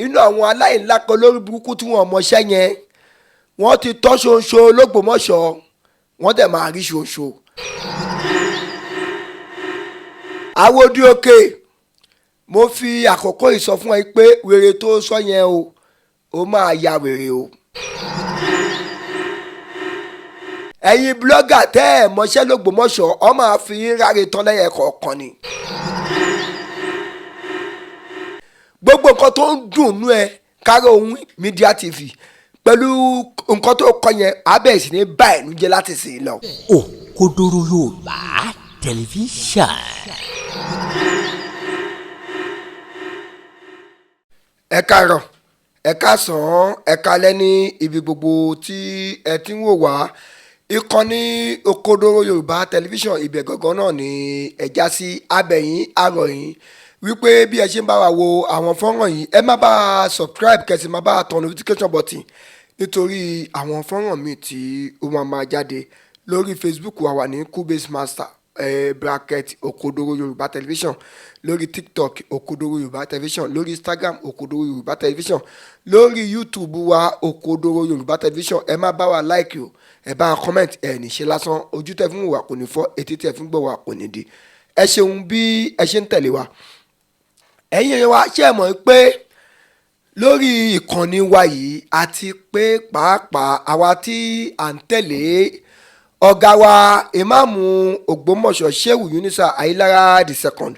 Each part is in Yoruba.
inú àwọn aláìńlá kan lórí burúkú tí wọ́n mọṣẹ́ yẹn wọ́n ti tọ́ ṣonṣo l'Ógbómọ̀ṣọ́ wọ́n dẹ̀ máa rí ṣonṣo. Awodi òkè mo fi àkókò yìí sọ fún ẹ pé wèrè tó sọ yẹn ó máa ya wèrè o. ẹ̀yin blọ́gà tẹ́ ẹ̀ mọṣẹ́ l'Ógbómọ̀ṣọ́ ọ máa fi yín ráre tán lẹ́yìn kọ̀ọ̀kan ni. gbogbo nǹkan tó ń dùn nú ẹ Karohunwi Media TV pẹ̀lú nǹkan tó kọ yẹn abẹ́ sì ní bá ẹ̀nu jẹ́ láti sìn lọ. Òkodoro Yorùbá tẹlifíṣàn. ẹ káàárọ̀ ẹ káàsán ẹ kálẹ́ ní ibi gbogbo tí ẹ ti ń wò wá ìkànnì Òkodoro Yorùbá tẹlifíṣàn ibẹ̀ gangan náà ni ẹ já sí abẹ́yìn àròyìn wípé bí ẹ ṣe ń bá wa wo àwọn fọ́nrán yìí ẹ má bá a subscribe kẹsì má bá a tàn notification button nítorí àwọn fọ́nrán míì tí ó máa jáde lórí Facebook wa wà ní Cubase Master bracket Òkodoro Yorùbá television lórí TikTok Òkodoro Yorùbá television lórí Instagram Òkodoro Yorùbá television lórí YouTube wa Òkodoro Yorùbá television ẹ má bá wa like o ẹ bá wa comment ẹ ní ṣe lásán ojú tẹ fún wa kò ní fọ́ etí tẹ fún gbọ́ wa kò ní di ẹ ṣeun bí ẹ ṣe ń tẹ̀lé wa ẹ̀yin wa ṣe mọ̀ pé lórí ìkànnì wa yìí àti pé pàápàá àwa tí à ń tẹ̀lé ọ̀gá wa ìmáàmù Ògbómọ̀ṣọ́ Shehu Yunusa Lara the second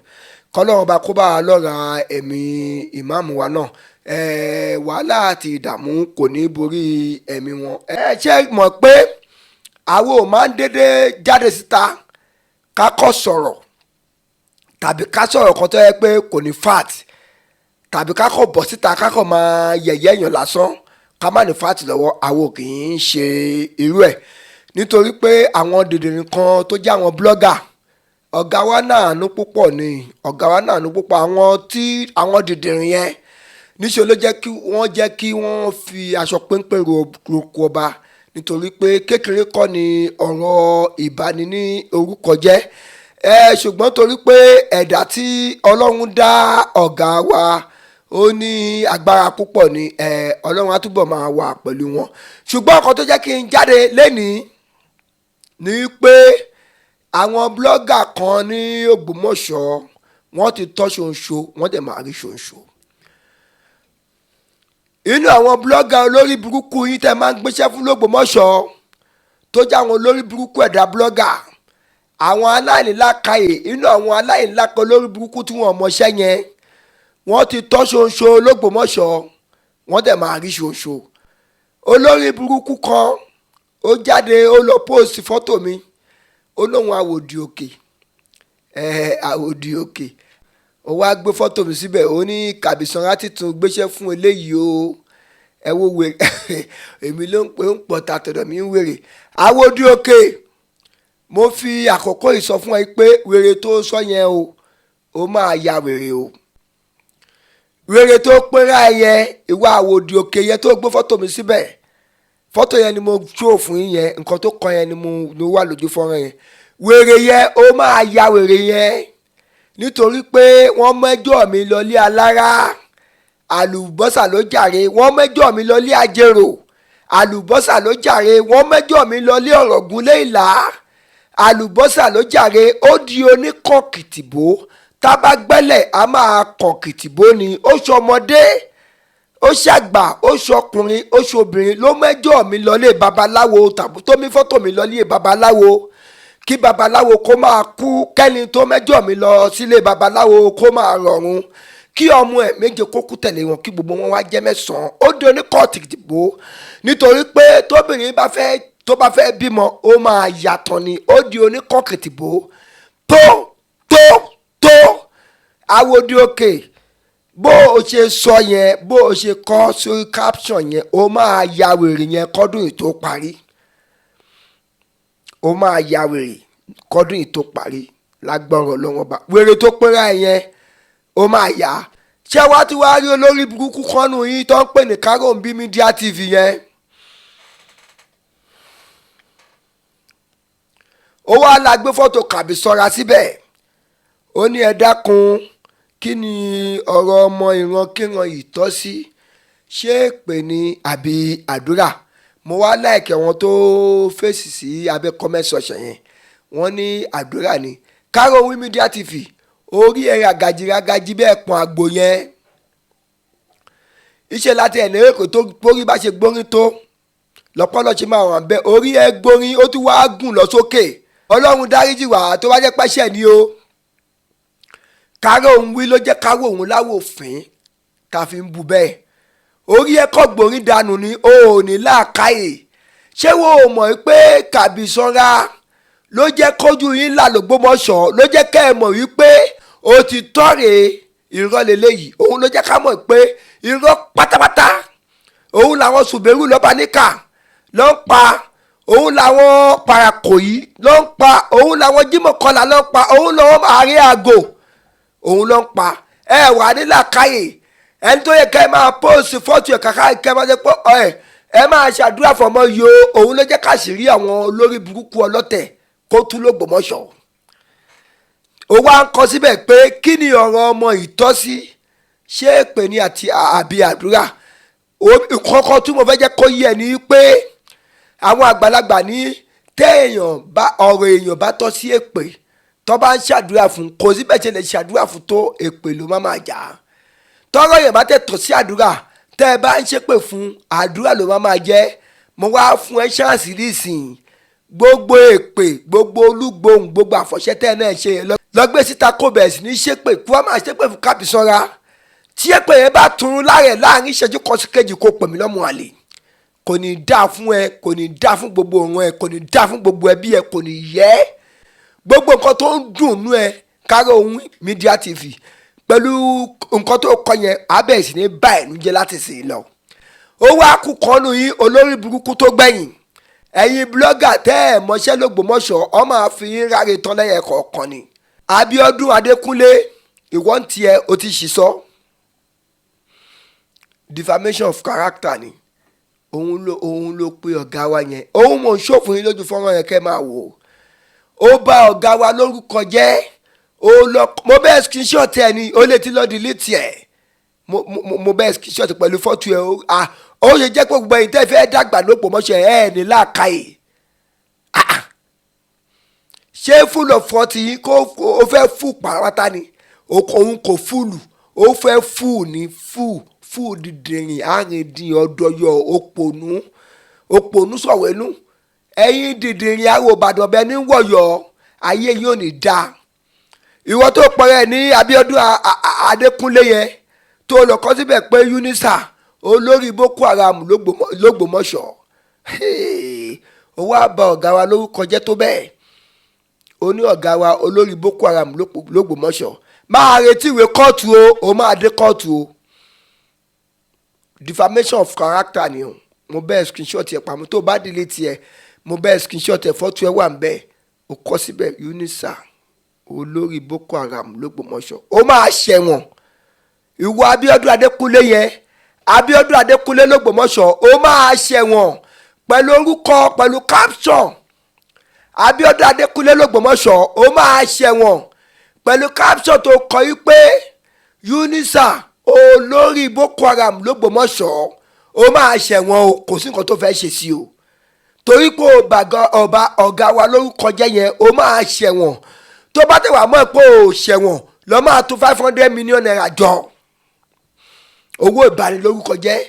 kọ́lọ́run bá kó bá a lọ́ra ẹ̀mí ìmáàmù wa náà wàhálà àti ìdààmú kò ní borí ẹ̀mí wọn. ẹ ṣe mọ̀ pé àwọn ò máa ń dédé jáde síta ká kọ́ sọ̀rọ̀ tàbí ká sọ̀rọ̀ kan tó yẹ pé kò ní fat tàbí ká kọ̀ bọ̀ síta ká kọ̀ máa yẹ̀yẹ́ èèyàn lásán ká má ní fat lọ́wọ́ àwọn kì í ṣe irú ẹ̀ nítorí pé àwọn dìdìrín kan tó jẹ́ àwọn blogger ọ̀gá wa náà nú púpọ̀ ni ọ̀gá wa náà nú púpọ̀ àwọn dìdìrín yẹn níṣẹ́ ló jẹ́ kí wọ́n fi aṣọ péńpé roko ọba nítorí pé kékeré kọ́ ni ọ̀rọ̀ ìbáni ní orúkọ jẹ́ ṣùgbọ́n torí pé ẹ̀dá tí Ọlọ́run dá ọ̀gá wa ó ní agbára púpọ̀ ni Ọlọ́run á túbọ̀ máa wà pẹ̀lú wọn ṣùgbọ́n ọkàn tó jẹ́ kí n jáde lénìí ni pé àwọn blọ́gà kan ní Ògbómọ̀ṣọ́ wọ́n ti tọ́ ṣonṣo wọ́n dẹ̀ máa rí ṣonṣo. inú àwọn blọ́gà olórí burúkú yìí tẹ́ máa ń gbéṣẹ́ fún l'Ógbómọ̀ṣọ́ tó jẹ́ àwọn olórí burúkú ẹ̀dá blọ́gà àwọn aláìnílákàyè inú àwọn aláìnílákà olórí burúkú tí wọ́n mọṣẹ́ yẹn wọ́n ti tọ́ ṣonṣo l'Ógbómọ̀ṣọ́ wọ́n dẹ̀ máa rí ṣonṣo. olórí burúkú kan ó jáde ó lọ post fọ́tò mi ó lóun àwòdì òkè àwòdì òkè ó wá gbé fọ́tò mi síbẹ̀ ó ní Kàbísọ́lá títún gbéṣẹ́ fún eléyìí o ẹ wo wèrè èmi ló ń pè ń pọ̀ tàtọ̀dọ̀ mi ń wèrè àwòdì òkè mo fi àkókò yìí sọ fún ẹ pé wèrè tó sọ yẹn ó máa ya wèrè o wèrè tó pẹ́ra yẹn ìwà àwòdì òkè yẹn tó gbé fọ́tò mi síbẹ̀ fọ́tò yẹn ni mo ṣó fún yín yẹn nǹkan tó kọ yẹn ni mo wà lójú fọ́nrán yẹn wèrè yẹn ó máa ya wèrè yẹn nítorí pé wọ́n mẹ́jọ́ mi lọlé alára àlùbọ́sà ló jàre wọ́n mẹ́jọ́ mi lọlé ajérò àlùbọ́sà ló jàre wọ́n mẹ́jọ́ mi lọlé ọ̀rọ̀gúnlé ìlà àlùbọ́sà ló jàre ó di oníkọ̀kìtìbó tábàgbẹ́lẹ̀ a máa kọ̀kìtìbó ni ó ṣọmọdé ó ṣàgbà ó ṣọkùnrin ó ṣobìnrin ló mẹ́jọ́ mi lọlé babaláwo tàbí tó mi fọ́tò mi lọlé babaláwo kí babaláwo kó máa kú kẹ́ni tó mẹ́jọ́ mi lọ sílé babaláwo kó máa rọrùn kí ọmọ ẹ̀ méje kó kú tẹ̀lé wọn kí gbogbo wọn wá jẹ́ mẹ́sàn-án ó di oníkọ̀kìtìbó nítorí pé tóbìnrin tó bá fẹ́ bímọ ó máa yàtọ̀ ni ó di oníkọ̀kìtìbó tó àwòdì òkè bó o ṣe sọ yẹn bó o ṣe kọ sórí caption yẹn ó máa ya wèrè yẹn kọ́dún yìí tó parí ó máa ya wèrè kọ́dún yìí tó parí lágbọ́rọ̀ lọ́wọ́ bá wèrè tó pẹ́rẹ́ yẹn ó máa yá ṣé wá tí wàá rí olórí burúkú kọ́nù yìí tó ń pè ní Karohunwi Media TV yẹn ó wá la gbé fọ́tò Kàbísọ́lá síbẹ̀ ó ní ẹ dákun kí ni ọ̀rọ̀ ọmọ ìran kíran ìtọ́sí ṣé èpè ni àbí àdúrà? Mo wá láìkẹ́ wọn tó fèsì sí abẹ́ comment section yẹn, wọ́n ní àdúrà ni. Karohunwi Media TV orí ẹ̀rọ àgàjìràgàjì bẹ́ẹ̀ pọ̀n àgbò yẹn iṣẹ́ láti ẹ̀ lérè kó tó gbórí bá ṣe gbórin tó lọ́pọ̀lọ́ ṣe máa wà bẹ́ẹ̀ orí ẹ̀ gbórin ó tún wá gùn lọ sókè. Ọlọ́run dáríjì wá tó bá jẹ́ pẹ́ṣẹ̀ ni o. Karohunwi ló jẹ́ Karohun láwòfín tá a fi ń bu bẹ́ẹ̀ orí ẹ̀ kọ́ gbórin dànù ni o ò ní làákàyè. Ṣé wo ò mọ̀ pé Kàbísọ́ra ló jẹ́ kójú yín là l'Ògbómọ̀ṣọ́ ló jẹ́ kẹ́ ẹ mọ̀ wípé o ti tọ́rẹ̀ irọ́ lélẹ́yìí òun ló jẹ́ ká mọ̀ pé irọ́ pátápátá òun làwọn Ṣùbẹ́rù lọ́ba níkà ló ń pa òun làwọn Parakoyi ló ń pa òun làwọn Jímọ̀kọlà ló ń pa òun làwọn àárẹ̀ àgò òun ló ń pa ẹ wà nílà káyè ẹni tó yẹ kẹ́ ẹ máa póòsì fọ́tò ẹ̀ kàkà kẹ́ ẹ máa ṣe pé ẹ máa ṣàdúrà fọmọ yo òun ló jẹ́ ká sì rí àwọn olórí burúkú ọlọ́tẹ̀ kó tú l'Ògbómọ̀ṣọ́. Ó wá ń kọ síbẹ̀ pé kí ni ọ̀rọ̀ ọmọ ìtọ́sí ṣé èpè ni àbí àdúrà? Kọ́kọ́ tí mo fẹ́ jẹ́ kó yé ni pé àwọn àgbàlagbà ní ọ̀rọ̀ èèyàn bá tọ́ sí èpè tó bá ń ṣàdúrà fún kò síbẹ̀ ṣe lè ṣàdúrà fún tó èpè ló má máa jà. Tọ́rọ̀ èèyàn bá tẹ̀ tọ́ sí àdúrà tẹ́ ẹ bá ń ṣépè fún àdúrà ló má máa jẹ́. Mo wá fún ẹ ṣáàsì nísìnyí gbogbo èpè gbogbo olúgbòhùn gbogbo àfọ̀ṣẹ́tẹ̀ náà ṣe yẹn lọ́gbé síta kó bẹ̀rẹ̀ sí ní ṣépè kí wọ́n máa ṣépè fún Kàbísọ́ra tí èpè yẹn bá tún láàrẹ̀ láàrin ìṣẹ́jú kan sí kejì kó pè mí lọ́mọ àlè kò ní dá fún ẹ kò ní dá fún gbogbo òun ẹ kò ní dá fún gbogbo ẹbí ẹ kò ní yẹ gbogbo nǹkan tó ń dùn nú ẹ Karohunwi Media TV pẹ̀lú nǹkan tó kọ yẹn abẹ́ sì ní bá ẹ̀nu jẹ́ láti sìn lọ. Ó wá kú kọ́nù yín olórí burúkú tó gbẹ̀yìn ẹ̀yin blọ́gà tẹ́ ẹ̀ mọṣẹ́ l'Ògbómọ̀ṣọ́ ọ máa fi yín ráre tán lẹ́yìn kọ̀ọ̀kan ni. Abíọ́dún Adékúnlé ìwọ́n tiẹ̀ o ti ṣì sọ defamation of character ni òun ló pe ọ̀gá wa yẹn òun mò ń ṣòfin lójú fọ́nrán yẹn kẹ́ máa wò ó bá ọ̀gá wa lórúkọ jẹ́ mo bẹ́ẹ̀ screenshot ẹ ni ó lè ti lọ́ọ́ delete ẹ̀ mo bẹ́ẹ̀ screenshot pẹ̀lú fọ́tò ẹ̀ ó yẹ jẹ́ pé gbogbo ẹ̀yin tẹ́ fẹ́ dàgbà l'Ògbómọ̀ṣọ́ ẹ̀ ní làákàyè ṣé full of forty yìí kó o fẹ́ fún pàrọ̀tà ni òun kò fúlù ó fẹ́ fún ní fún dídìrín àrìndín ọdọyọ òpònú sọ̀wẹ́nu ẹ̀yin dídìrín àrò Ìbàdàn bẹ́ẹ̀ ní wọ̀yọ̀ ayé yóò ní dáa ìwọ tó pọ̀rẹ́ ní Abíọ́dún Adékúnlé yẹn tó lọ kọ́ síbẹ̀ pé Unisa olórí Boko Haram l'Ògbómọ̀ṣọ́ ó wá bà ọ̀gá wa lórúkọ jẹ́ tó bẹ́ẹ̀ ó ní ọ̀gá wa olórí Boko Haram l'Ògbómọ̀ṣọ́ máa retí ìwé kóòtù ó máa dé kóòtù o defamation of character ni o mo bẹ́ẹ̀ screenshot ẹ̀ pàmò tó bá delete ẹ̀ mo bẹ́ẹ̀ screenshot ẹ̀ fọ́tò ẹ̀ wà ń bẹ́ẹ̀ ó kọ́ síbẹ̀ Unisa olórí Boko Haram l'Ògbómọ̀ṣọ́ ó máa ṣẹ̀wọ̀n ìwọ Abíọ́dún Adékúnlé yẹn Abíọ́dún Adékúnlé l'Ògbómọ̀ṣọ́ ó máa ṣẹ̀wọ̀n pẹ̀lú orúkọ pẹ̀lú caption Abíọ́dún Adékúnlé l'Ògbómọ̀ṣọ́ ó máa ṣẹ̀wọ̀n pẹ̀lú caption tó kọ yí pé Unisa olórí Boko Haram l'Ògbómọ̀ṣọ́ ó máa ṣẹ̀wọ̀n o kò sí nǹkan tó fẹ́ ṣe sí o torí pé ọ̀gá wa lórúkọ jẹ́ yẹn ó máa ṣẹ̀wọ̀n tó bá tẹ̀wá mọ́ pé ó ṣẹ̀wọ̀n lọ́ máa tó 500 million naira jọ owó ìbanilórúkọ jẹ́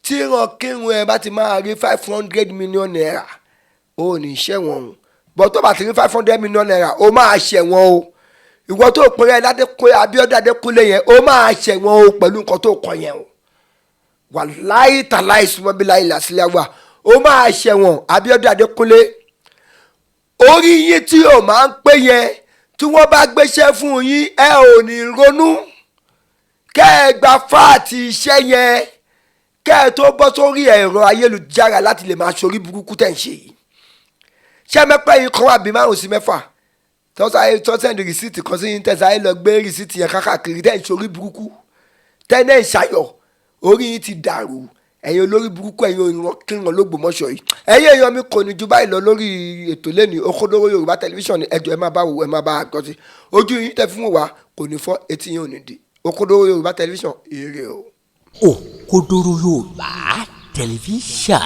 tí ìran kírun ẹ bá ti máa rí 500 million naira ó ní ṣẹ̀wọ̀n o bọ́ tó bá ti rí 500 million naira ó máa ṣẹ̀wọ̀n o ìwọ tó pèrè Abíọ́dún Adékúnlé yẹn ó máa ṣẹ̀wọ̀n o pẹ̀lú nǹkan tó kọ yẹn o wàláì tàláì sùmọ́bíláì làsílẹ̀ wà ó máa ṣẹ̀wọ̀n Abíọ́dún Adékúnlé orí yín tí ò máa ń pé yẹn tí wọ́n bá gbéṣẹ́ fún yín ẹ ò ní ronú kẹ́ ẹ gba fáàtì iṣẹ́ yẹn kẹ́ ẹ tó bọ́ sórí ẹ̀rọ ayélujára láti lè máa ṣorí burúkú tẹ̀ ń ṣe yìí ṣé mẹ́pẹ́ yìí kan wà bí 5 sí 6 tọ́sẹ̀ndì rìsíìtì kan sí tẹ̀sáyé lọ gbé rìsíìtì yẹn káàkiri tẹ̀ ń ṣorí burúkú tẹ̀ náà ń ṣayọ̀ orí yín ti dàrú ẹ̀yin olórí burúkú ẹ̀yin ìran kíran l'Ògbómọ̀ṣọ́ yìí ẹ̀yin èèyàn mi kò ní ju báyìí lọ lórí ètò lẹ́ni Òkodoro Yorùbá tẹlifíṣàn ẹjọ́ ẹ máa bá wò ẹ máa bá a gbọ́ sí ojú yín tẹ́ fún wa kò ní fọ́ etí yín ò ní di Òkodoro Yorùbá tẹlifíṣàn ire o. Òkodoro Yorùbá tẹlifíṣàn.